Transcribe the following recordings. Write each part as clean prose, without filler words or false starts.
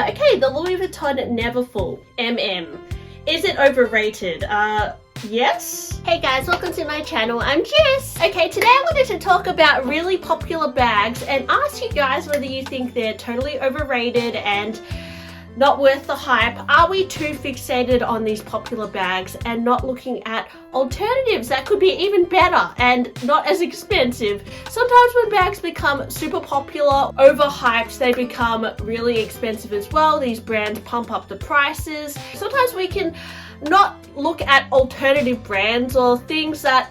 Okay, the Louis Vuitton Neverfull MM. Is it overrated? Yes. Hey guys, welcome to my channel. I'm Jess. Okay, today I wanted to talk about really popular bags and ask you guys whether you think they're totally overrated and not worth the hype. Are we too fixated on these popular bags and not looking at alternatives that could be even better and not as expensive? Sometimes when bags become super popular, overhyped, they become really expensive as well. These brands pump up the prices. Sometimes we can not look at alternative brands or things that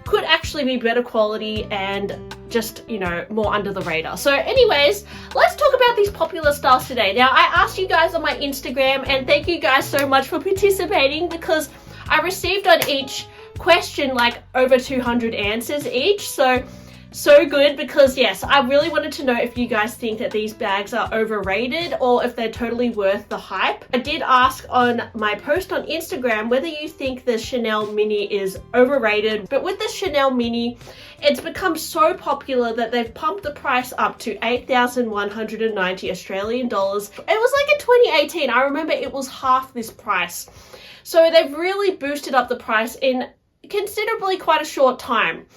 could actually be better quality and just, you know, more under the radar. So anyways, let's talk about these popular styles today. Now, I asked you guys on my Instagram, and thank you guys so much for participating, because I received on each question like over 200 answers each. So good, because yes, I really wanted to know if you guys think that these bags are overrated or if they're totally worth the hype. I did ask on my post on Instagram whether you think the Chanel Mini is overrated, but with the Chanel Mini, it's become so popular that they've pumped the price up to 8,190 Australian dollars. It was like in 2018, I remember it was half this price. So they've really boosted up the price in considerably quite a short time.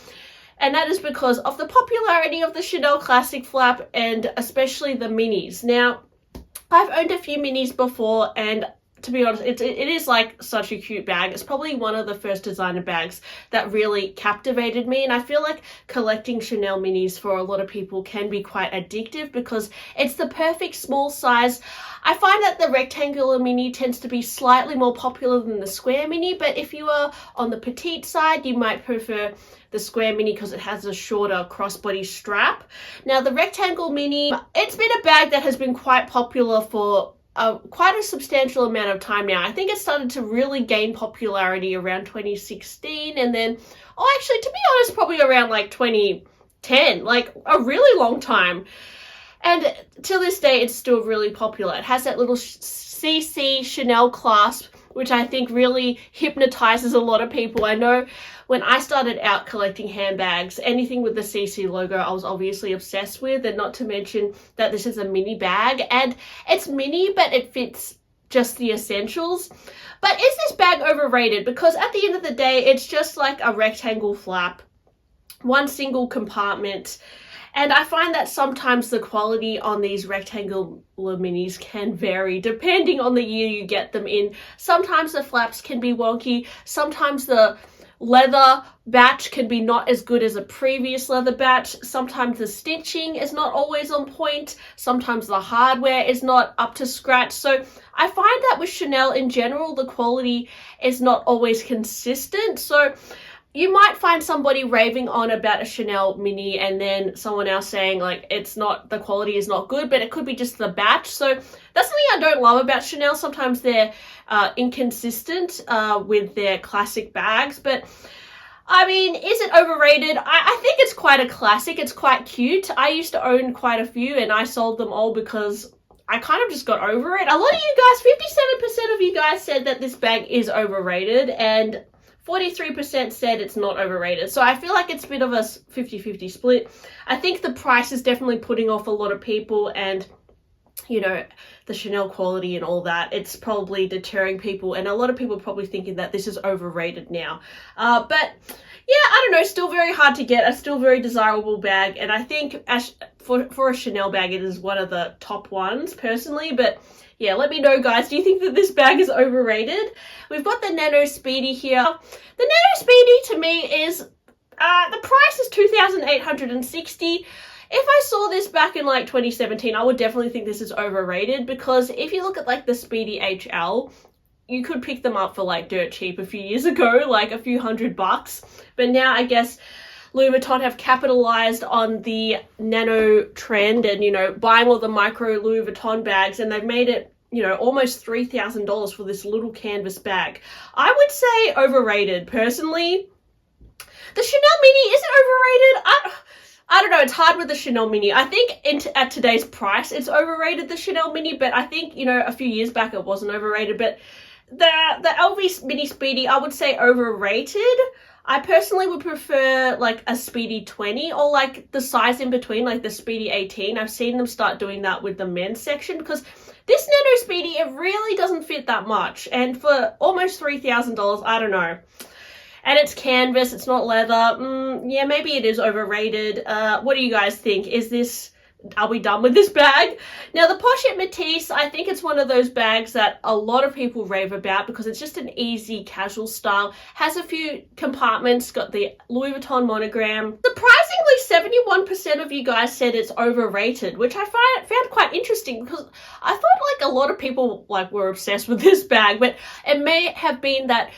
And that is because of the popularity of the Chanel Classic Flap and especially the minis. Now, I've owned a few minis before, and to be honest, it is like such a cute bag. It's probably one of the first designer bags that really captivated me, and I feel like collecting Chanel minis for a lot of people can be quite addictive because it's the perfect small size. I find that the rectangular mini tends to be slightly more popular than the square mini, but if you are on the petite side, you might prefer the square mini because it has a shorter crossbody strap. Now, the rectangle mini, it's been a bag that has been quite popular for quite a substantial amount of time now. I think it started to really gain popularity around 2016, and then, actually, to be honest, probably around like 2010, like a really long time. And to this day, it's still really popular. It has that little CC Chanel clasp, which I think really hypnotizes a lot of people. I know when I started out collecting handbags, anything with the CC logo I was obviously obsessed with, and not to mention that this is a mini bag, and it's mini, but it fits just the essentials. But is this bag overrated? Because at the end of the day, it's just like a rectangle flap, one single compartment. And I find that sometimes the quality on these rectangular minis can vary depending on the year you get them in. Sometimes the flaps can be wonky. Sometimes the leather batch can be not as good as a previous leather batch. Sometimes the stitching is not always on point. Sometimes the hardware is not up to scratch. So I find that with Chanel in general, the quality is not always consistent. So you might find somebody raving on about a Chanel Mini and then someone else saying like the quality is not good, but it could be just the batch. So that's something I don't love about Chanel. Sometimes they're inconsistent with their classic bags, but I mean, is it overrated? I think it's quite a classic. It's quite cute. I used to own quite a few and I sold them all because I kind of just got over it. A lot of you guys, 57% of you guys said that this bag is overrated, and 43% said it's not overrated. So I feel like it's a bit of a 50-50 split. I think the price is definitely putting off a lot of people, and you know, the Chanel quality and all that, it's probably deterring people, and a lot of people are probably thinking that this is overrated now. But yeah, I don't know, still very hard to get, a still very desirable bag, and I think for a Chanel bag, it is one of the top ones personally. But yeah, let me know, guys. Do you think that this bag is overrated? We've got the Nano Speedy here. The Nano Speedy to me is, the price is $2,860. If I saw this back in like 2017, I would definitely think this is overrated, because if you look at like the Speedy HL, you could pick them up for like dirt cheap a few years ago, like a few $100. But now I guess Louis Vuitton have capitalized on the nano trend and, you know, buying all the micro Louis Vuitton bags, and they've made it, you know, almost $3,000 for this little canvas bag. I would say overrated, personally. The Chanel Mini, is it overrated? I don't know, it's hard with the Chanel Mini. I think at today's price, it's overrated, the Chanel Mini, but I think, you know, a few years back it wasn't overrated. But the LV Mini Speedy, I would say overrated. I personally would prefer like a Speedy 20 or like the size in between, like the Speedy 18. I've seen them start doing that with the men's section, because this Speedy, it really doesn't fit that much. And for almost $3,000, I don't know. And it's canvas, it's not leather. Yeah, maybe it is overrated. What do you guys think? Are we done with this bag? Now, the Pochette Métis, I think it's one of those bags that a lot of people rave about because it's just an easy, casual style. Has a few compartments, got the Louis Vuitton monogram. Surprisingly, 71% of you guys said it's overrated, which I found quite interesting because I thought like a lot of people like were obsessed with this bag, but it may have been that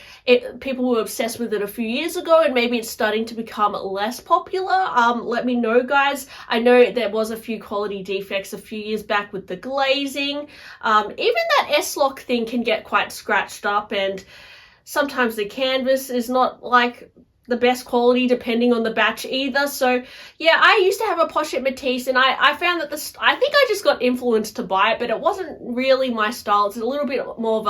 people were obsessed with it a few years ago and maybe it's starting to become less popular. Let me know, guys. I know there was a few quality defects a few years back with the glazing. Even that S-lock thing can get quite scratched up, and sometimes the canvas is not like the best quality depending on the batch either. So yeah, I used to have a Pochette Métis and I found that I think I just got influenced to buy it, but it wasn't really my style. It's a little bit more of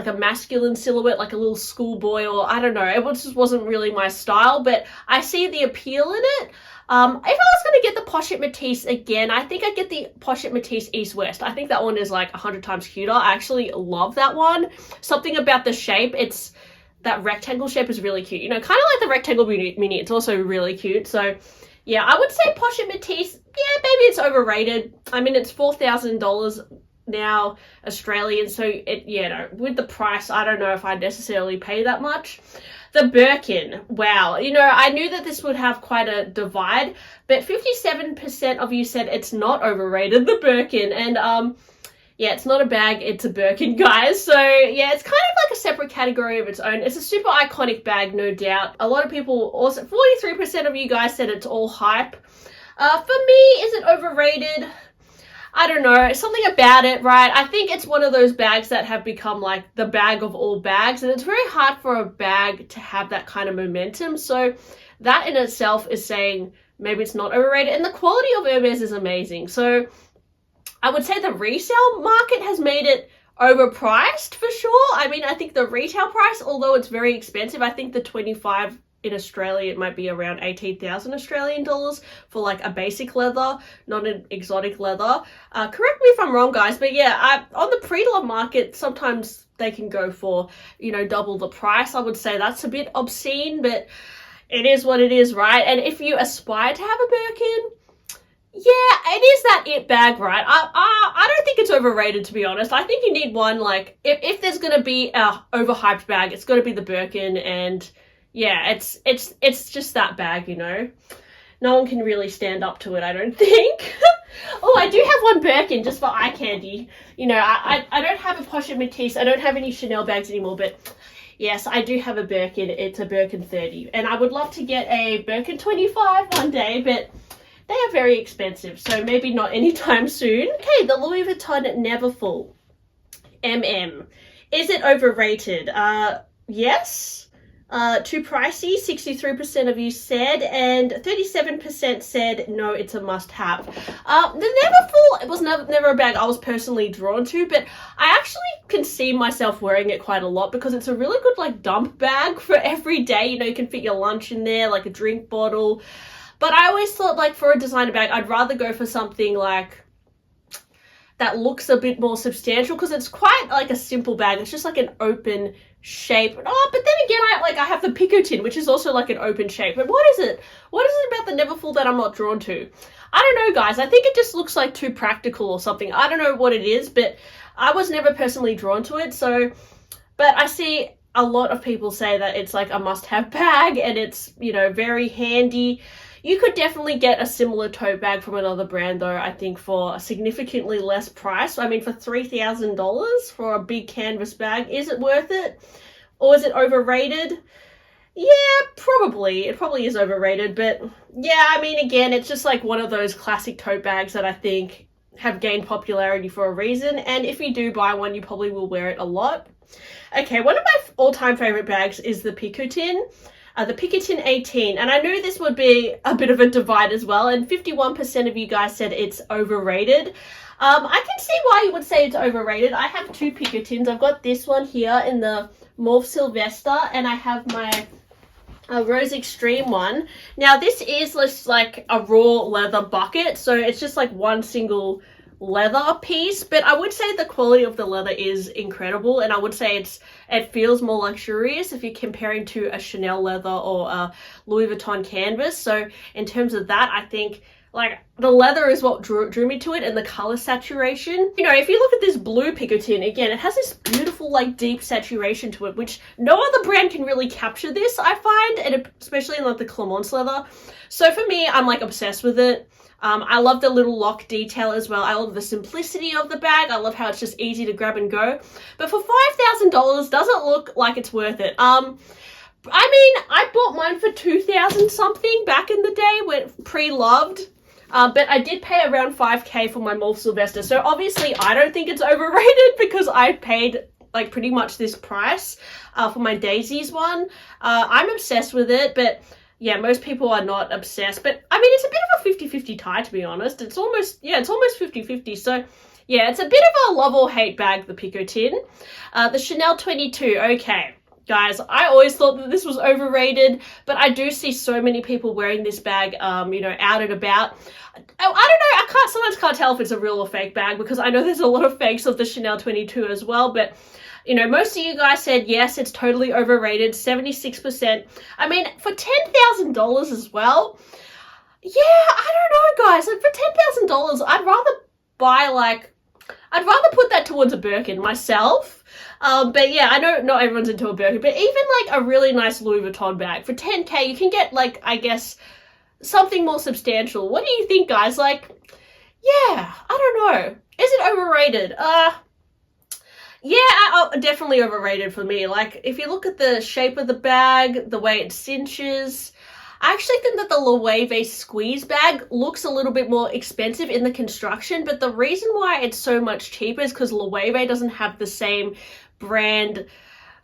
a masculine silhouette, like a little schoolboy, or I don't know, it just wasn't really my style, but I see the appeal in it. If I was going to get the Pochette Métis again, I think I'd get the Pochette Métis East West. I think that one is like 100 times cuter. I actually love that one. Something about the shape, that rectangle shape is really cute. You know, kind of like the rectangle mini, it's also really cute. So yeah, I would say Pochette Métis, yeah, maybe it's overrated. I mean, it's $4,000 now Australian, so with the price, I don't know if I'd necessarily pay that much. The Birkin, wow, you know, I knew that this would have quite a divide, but 57% of you said it's not overrated, the Birkin, and yeah, it's not a bag, it's a Birkin, guys. So yeah, it's kind of like a separate category of its own. It's a super iconic bag, no doubt. A lot of people also, 43% of you guys said it's all hype. For me, is it overrated? I don't know, something about it, right? I think it's one of those bags that have become like the bag of all bags, and it's very hard for a bag to have that kind of momentum. So that in itself is saying maybe it's not overrated, and the quality of Hermes is amazing. So I would say the resale market has made it overpriced for sure. I mean, I think the retail price, although it's very expensive, I think the 25 in Australia, it might be around 18,000 Australian dollars for like a basic leather, not an exotic leather. Correct me if I'm wrong, guys, but yeah, on the pre-loved market, sometimes they can go for, you know, double the price. I would say that's a bit obscene, but it is what it is, right? And if you aspire to have a Birkin, yeah, it is that it bag, right? I don't think it's overrated, to be honest. I think you need one, like, if there's going to be a overhyped bag, it's got to be the Birkin, and yeah, it's just that bag, you know. No one can really stand up to it, I don't think. Oh, I do have one Birkin just for eye candy. You know, I don't have a Pochette Métis. I don't have any Chanel bags anymore, but yes, I do have a Birkin. It's a Birkin 30. And I would love to get a Birkin 25 one day, but they are very expensive, so maybe not anytime soon. Okay, the Louis Vuitton Neverfull MM. Is it overrated? Yes. Too pricey, 63% of you said, and 37% said no, it's a must-have. The Neverfull, it was never a bag I was personally drawn to, but I actually can see myself wearing it quite a lot because it's a really good like dump bag for every day. You know, you can fit your lunch in there, like a drink bottle. But I always thought, like, for a designer bag, I'd rather go for something like that looks a bit more substantial because it's quite like a simple bag. It's just like an open shape. Oh, but then again, I have the Picotin, which is also like an open shape. But what is it? What is it about the Neverfull that I'm not drawn to? I don't know, guys. I think it just looks like too practical or something. I don't know what it is, but I was never personally drawn to it. So, but I see a lot of people say that it's like a must-have bag and it's, you know, very handy. You could definitely get a similar tote bag from another brand though, I think, for a significantly less price. I mean, for $3,000 for a big canvas bag, is it worth it? Or is it overrated? Yeah, probably. It probably is overrated, but yeah, I mean, again, it's just like one of those classic tote bags that I think have gained popularity for a reason, and if you do buy one, you probably will wear it a lot. Okay, one of my all-time favorite bags is the Picotin. The Picotin 18, and I knew this would be a bit of a divide as well, and 51% of you guys said it's overrated. I can see why you would say it's overrated. I have two Picotins. I've got this one here in the Mauve Sylvester, and I have my Rose Extreme one. Now, this is just like a raw leather bucket, so it's just like one single leather piece, but I would say the quality of the leather is incredible, and I would say it feels more luxurious if you're comparing to a Chanel leather or a Louis Vuitton canvas. So in terms of that, I think like the leather is what drew me to it, and the color saturation. You know, if you look at this blue Picotin, again, it has this beautiful like deep saturation to it, which no other brand can really capture this, I find, and especially in like the Clemence leather. So for me, I'm like obsessed with it. I love the little lock detail as well. I love the simplicity of the bag. I love how it's just easy to grab and go. But for $5,000, doesn't look like it's worth it. I mean, I bought mine for 2,000 something back in the day when pre-loved. But I did pay around 5K for my Mauve Sylvester. So obviously I don't think it's overrated because I paid like pretty much this price for my Daisies one. I'm obsessed with it, but yeah, most people are not obsessed. But I mean, it's a bit of a 50-50 tie, to be honest. It's almost 50-50. So yeah, it's a bit of a love or hate bag, the Picotin. The Chanel 22, okay. Guys, I always thought that this was overrated, but I do see so many people wearing this bag, you know, out and about. I don't know, sometimes can't tell if it's a real or fake bag, because I know there's a lot of fakes of the Chanel 22 as well, but you know, most of you guys said, yes, it's totally overrated, 76%. I mean, for $10,000 as well, yeah, I don't know, guys. Like, for $10,000, I'd rather put that towards a Birkin myself. But yeah, I know not everyone's into a Birkin, but even like a really nice Louis Vuitton bag for 10K, you can get like, I guess, something more substantial. What do you think, guys? Like, yeah, I don't know. Is it overrated? Yeah, definitely overrated for me. Like, if you look at the shape of the bag, the way it cinches, I actually think that the Loewe squeeze bag looks a little bit more expensive in the construction, but the reason why it's so much cheaper is because Loewe doesn't have the same brand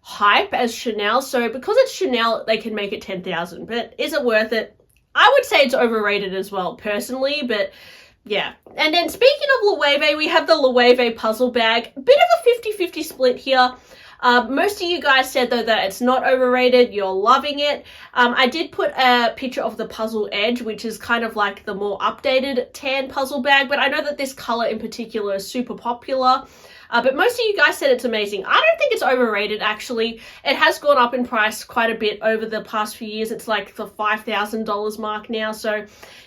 hype as Chanel. So because it's Chanel, they can make it 10,000, but is it worth it? I would say it's overrated as well, personally, but yeah. And then speaking of Loewe, we have the Loewe puzzle bag. A bit of a 50-50 split here. Most of you guys said, though, that it's not overrated. You're loving it. I did put a picture of the Puzzle Edge, which is kind of like the more updated tan puzzle bag, but I know that this color in particular is super popular. But most of you guys said it's amazing. I don't think it's overrated, actually. It has gone up in price quite a bit over the past few years. It's like the $5,000 mark now. So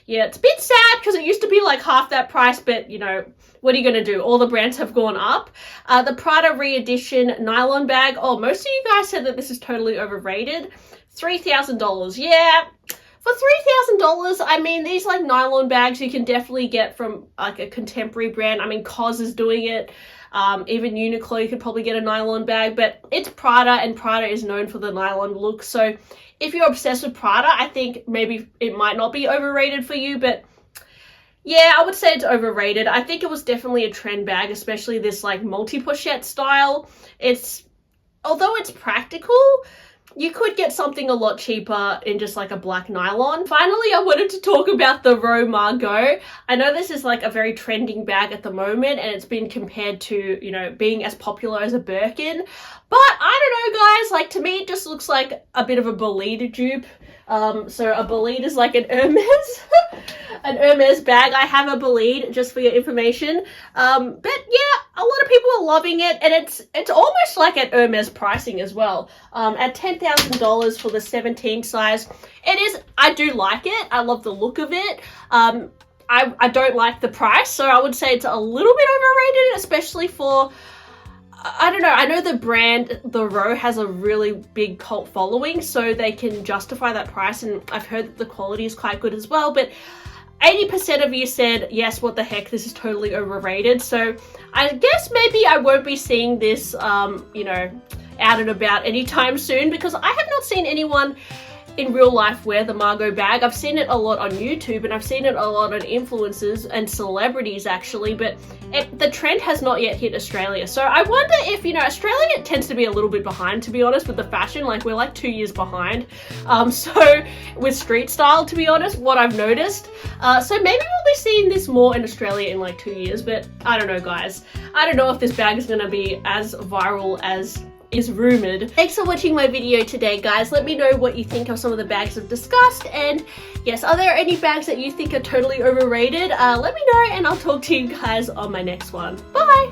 yeah, it's a bit sad because it used to be like half that price, but you know, what are you going to do? All the brands have gone up. The Prada re-edition nylon bag. Oh, most of you guys said that this is totally overrated. $3,000. Yeah. For $3,000, I mean, these like nylon bags you can definitely get from like a contemporary brand. I mean, COS is doing it. Even Uniqlo, you could probably get a nylon bag, but it's Prada, and Prada is known for the nylon look. So if you're obsessed with Prada, I think maybe it might not be overrated for you, but yeah, I would say it's overrated. I think it was definitely a trend bag, especially this like multi-pochette style. Although it's practical, you could get something a lot cheaper in just like a black nylon. Finally, I wanted to talk about the Roe Margot. I know this is like a very trending bag at the moment, and it's been compared to, you know, being as popular as a Birkin. But I don't know, guys, like to me, it just looks like a bit of a Bolide dupe. So a Bolide is like an Hermes, an Hermes bag. I have a Bolide, just for your information. But yeah, a lot of people are loving it, and it's almost like at Hermes pricing as well. At $10,000 for the 17 size, I do like it. I love the look of it. I don't like the price, so I would say it's a little bit overrated, especially for, I don't know, I know the brand, the Roe, has a really big cult following, so they can justify that price, and I've heard that the quality is quite good as well, but 80% of you said, yes, what the heck, this is totally overrated. So I guess maybe I won't be seeing this, you know, out and about anytime soon, because I have not seen anyone in real life wear the Margot bag. I've seen it a lot on YouTube, and I've seen it a lot on influencers and celebrities actually, but the trend has not yet hit Australia. So I wonder if, you know, Australia tends to be a little bit behind, to be honest, with the fashion. Like, we're like 2 years behind. So with street style, to be honest, what I've noticed. So maybe we'll be seeing this more in Australia in like 2 years, but I don't know, guys. I don't know if this bag is going to be as viral as is rumored. Thanks for watching my video today, guys. Let me know what you think of some of the bags I've discussed, and yes, are there any bags that you think are totally overrated? Let me know and I'll talk to you guys on my next one. Bye!